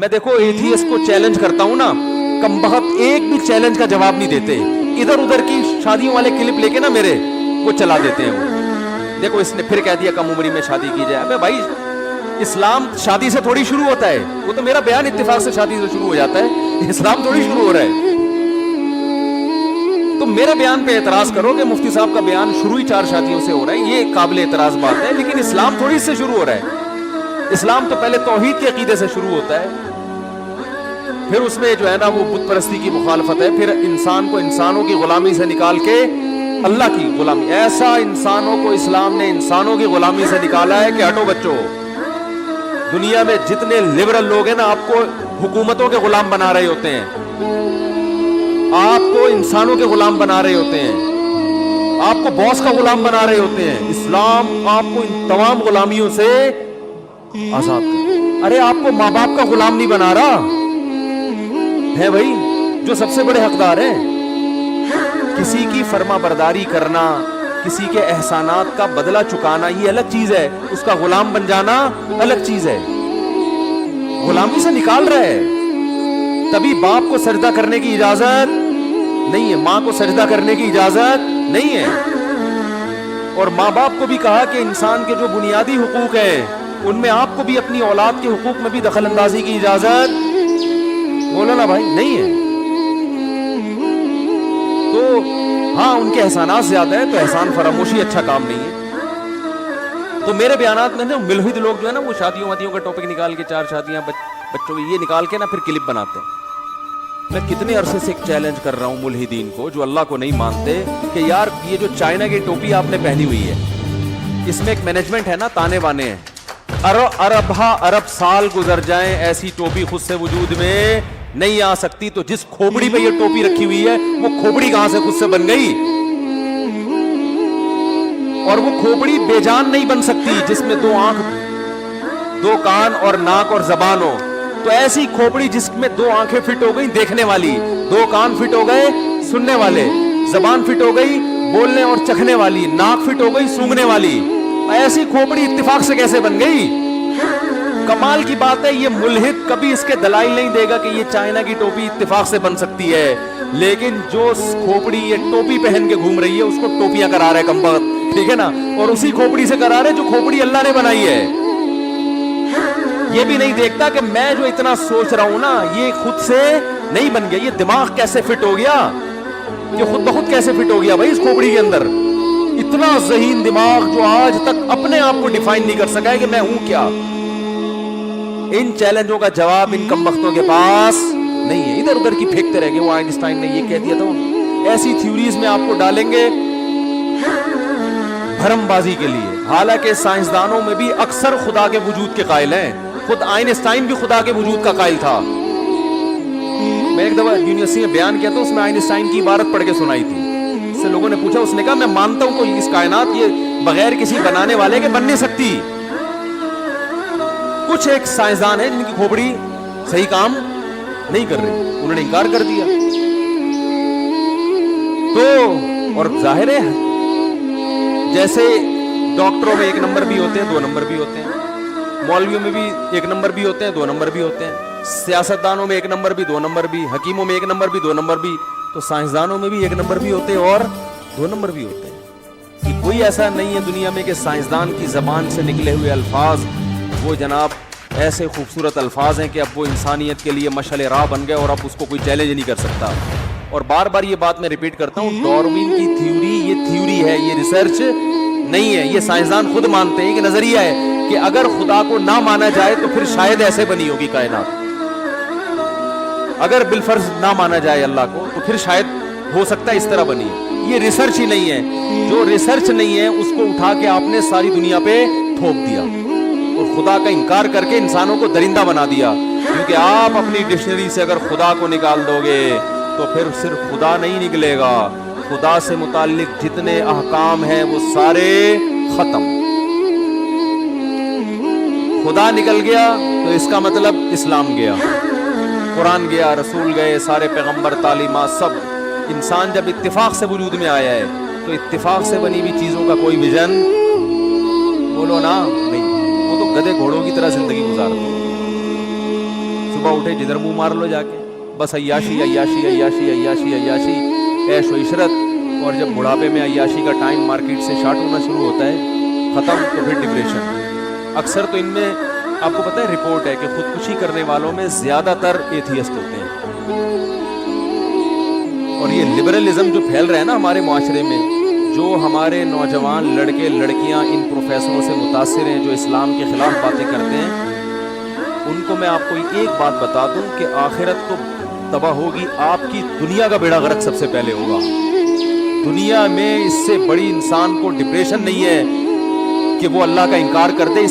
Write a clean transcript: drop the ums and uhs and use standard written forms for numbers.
میں دیکھو ایتھیسٹ کو چیلنج کرتا ہوں نا, کم بخت ایک بھی چیلنج کا جواب نہیں دیتے, ادھر ادھر کی شادیوں والے کلپ لے کے نا میرے وہ چلا دیتے ہیں. وہ دیکھو اس نے پھر کہہ دیا کم عمری میں شادی کی جائے. ابے بھائی اسلام شادی سے تھوڑی شروع ہوتا ہے, وہ تو میرا بیان اتفاق سے شادی سے شروع ہو جاتا ہے, اسلام تھوڑی شروع ہو رہا ہے. تو میرے بیان پہ اعتراض کرو کہ مفتی صاحب کا بیان شروع ہی 4 شادیوں سے ہو رہا ہے, یہ قابل اعتراض بات ہے, لیکن اسلام تھوڑی اس سے شروع ہو رہا ہے. اسلام تو پہلے توحید کے عقیدے سے شروع ہوتا ہے, پھر اس میں جو ہے نا وہ بت پرستی کی مخالفت ہے, پھر انسان کو انسانوں کی غلامی سے نکال کے اللہ کی غلامی. ایسا انسانوں کو اسلام نے انسانوں کی غلامی سے نکالا ہے کہ ہٹو بچوں, دنیا میں جتنے لبرل لوگ ہیں نا آپ کو حکومتوں کے غلام بنا رہے ہوتے ہیں, آپ کو انسانوں کے غلام بنا رہے ہوتے ہیں, آپ کو باس کا غلام بنا رہے ہوتے ہیں. اسلام آپ کو ان تمام غلامیوں سے آزاد کر. ارے آپ کو ماں باپ کا غلام نہیں بنا رہا ہے بھائی, جو سب سے بڑے حقدار ہیں. کسی کی فرما برداری کرنا, کسی کے احسانات کا بدلہ چکانا یہ الگ چیز ہے, اس کا غلام بن جانا الگ چیز ہے. غلامی سے نکال رہا ہے. تبھی باپ کو سجدہ کرنے کی اجازت نہیں ہے, ماں کو سجدہ کرنے کی اجازت نہیں ہے. اور ماں باپ کو بھی کہا کہ انسان کے جو بنیادی حقوق ہیں ان میں آپ کو بھی اپنی اولاد کے حقوق میں بھی دخل اندازی کی اجازت, بولو نا بھائی, نہیں ہے. تو ہاں ان کے احسانات زیادہ ہیں, تو احسان فراموشی اچھا کام نہیں ہے. تو میرے بیانات میں نا ملحد لوگ جو ہے نا وہ شادیوں وادیوں کا ٹاپک نکال کے 4 شادیاں بچوں کی یہ نکال کے نا پھر کلپ بناتے ہیں. میں کتنے عرصے سے ایک چیلنج کر رہا ہوں ملحدین کو جو اللہ کو نہیں مانتے کہ یار یہ جو چائنا کی ٹوپی آپ نے پہنی ہوئی ہے اس میں ایک مینجمنٹ ہے نا, تانے بانے ہیں. ارب سال گزر جائیں ایسی ٹوپی خود سے وجود میں نہیں آ سکتی. تو جس کھوپڑی پہ یہ ٹوپی رکھی ہوئی ہے وہ کھوپڑی کہاں سے خود سے بن گئی, اور وہ کھوپڑی بے جان نہیں بن سکتی جس میں 2 آنکھ 2 کان اور ناک اور زبان ہو. تو ایسی کھوپڑی جس میں 2 آنکھیں فٹ ہو گئی دیکھنے والی, 2 کان فٹ ہو گئے سننے والے, زبان فٹ ہو گئی بولنے اور چکھنے والی, ناک فٹ ہو گئی سونگھنے والی, ایسی کھوپڑی اتفاق سے کیسے بن گئی؟ کمال کی بات ہے, یہ ملحد کبھی اس کے دلائل نہیں دے گا کہ یہ چائنا کی ٹوپی اتفاق سے بن سکتی ہے, لیکن جو کھوپڑی یہ ٹوپی پہن کے گھوم رہی ہے اس کو ٹوپیاں کرا رہے کم بخت, ٹھیک ہے نا, اور اسی کھوپڑی سے کرا رہے جو کھوپڑی اللہ نے بنائی ہے. یہ بھی نہیں دیکھتا کہ میں جو اتنا سوچ رہا ہوں نا یہ خود سے نہیں بن گیا, یہ دماغ کیسے فٹ ہو گیا, یہ خود بخود کیسے فٹ ہو گیا بھائی اس کھوپڑی کے اندر. اتنا ذہین دماغ جو آج تک اپنے آپ کو ڈیفائن نہیں کر سکا ہے کہ میں ہوں کیا. ان چیلنجوں کا جواب ان کم بختوں کے پاس نہیں ہے, ادھر ادھر کی پھینکتے رہیں گے. وہ آئنسٹائن نے یہ کہہ دیا تھا, ایسی تھیوریز میں آپ کو ڈالیں گے بھرم بازی کے لیے. حالانکہ سائنسدانوں میں بھی اکثر خدا کے وجود کے قائل ہیں, خود آئنسٹائن بھی خدا کے وجود کا قائل تھا. میں ایک دفعہ یونیورسٹی میں بیان کیا تھا, اس میں آئنسٹائن کی عبارت پڑھ کے سنائی تھی. اس سے لوگوں نے پوچھا, اس نے کہا میں مانتا ہوں کہ اس کائنات یہ بغیر کسی بنانے والے کے بن نہیں سکتی. کچھ ایک سائنسدان ہیں جن کی کھوپڑی صحیح کام نہیں کر رہی, انہوں نے انکار کر دیا. تو اور ظاہر ہے جیسے ڈاکٹروں میں 1 نمبر بھی ہوتے ہیں 2 نمبر بھی ہوتے ہیں, مولویوں میں بھی 1 نمبر بھی ہوتے ہیں 2 نمبر بھی ہوتے ہیں, سیاستدانوں میں 1 نمبر بھی 2 نمبر بھی, حکیموں میں 1 نمبر بھی 2 نمبر بھی, تو سائنسدانوں میں بھی 1 نمبر بھی ہوتے ہیں اور 2 نمبر بھی ہوتے ہیں. کہ کوئی ایسا نہیں ہے دنیا میں کہ سائنسدان کی زبان سے نکلے ہوئے الفاظ وہ جناب ایسے خوبصورت الفاظ ہیں کہ اب وہ انسانیت کے لیے مشعل راہ بن گئے اور اب اس کو کوئی چیلنج نہیں کر سکتا. اور بار بار یہ بات میں ریپیٹ کرتا ہوں, ڈاروین کی تھیوری یہ تھیوری ہے, یہ ریسرچ نہیں ہے. یہ سائنسدان خود مانتے ہیں کہ نظریہ ہے کہ اگر خدا کو نہ مانا جائے تو پھر شاید ایسے بنی ہوگی کائنات. اگر بالفرض نہ مانا جائے اللہ کو تو پھر شاید ہو سکتا ہے اس طرح بنی. یہ ریسرچ ہی نہیں ہے. جو ریسرچ نہیں ہے اس کو اٹھا کے آپ نے ساری دنیا پہ تھوپ دیا اور خدا کا انکار کر کے انسانوں کو درندہ بنا دیا. کیونکہ آپ اپنی ڈکشنری سے اگر خدا کو نکال دو گے تو پھر صرف خدا نہیں نکلے گا, خدا سے متعلق جتنے احکام ہیں وہ سارے ختم. خدا نکل گیا تو اس کا مطلب اسلام گیا, قرآن گیا, رسول گئے, سارے پیغمبر, تعلیمات, سب. انسان جب اتفاق سے وجود میں آیا ہے تو اتفاق سے بنی ہوئی چیزوں کا کوئی ویژن بولو نا نہیں, وہ تو گدھے گھوڑوں کی طرح زندگی گزارتے ہیں. صبح اٹھے جدھر منہ مار لو جا کے, بس عیاشی عیاشی عیاشی عیاشی عیاشی, عیش و عشرت. اور جب بڑھاپے میں عیاشی کا ٹائم مارکیٹ سے شارٹ ہونا شروع ہوتا ہے, ختم, تو پھر ڈپریشن. اکثر تو ان میں آپ کو پتہ ہے رپورٹ ہے کہ خودکشی کرنے والوں میں زیادہ تر ایتھیسٹ ہوتے ہیں. اور یہ لبرلزم جو پھیل رہا ہے نا ہمارے معاشرے میں, جو ہمارے نوجوان لڑکے لڑکیاں ان پروفیسروں سے متاثر ہیں جو اسلام کے خلاف باتیں کرتے ہیں, ان کو میں آپ کو ایک بات بتا دوں کہ آخرت تو تباہ ہوگی, آپ کی دنیا کا بیڑا غرق سب سے پہلے ہوگا. دنیا میں اس سے بڑی انسان کو ڈپریشن نہیں ہے کہ وہ اللہ کا انکار کرتے.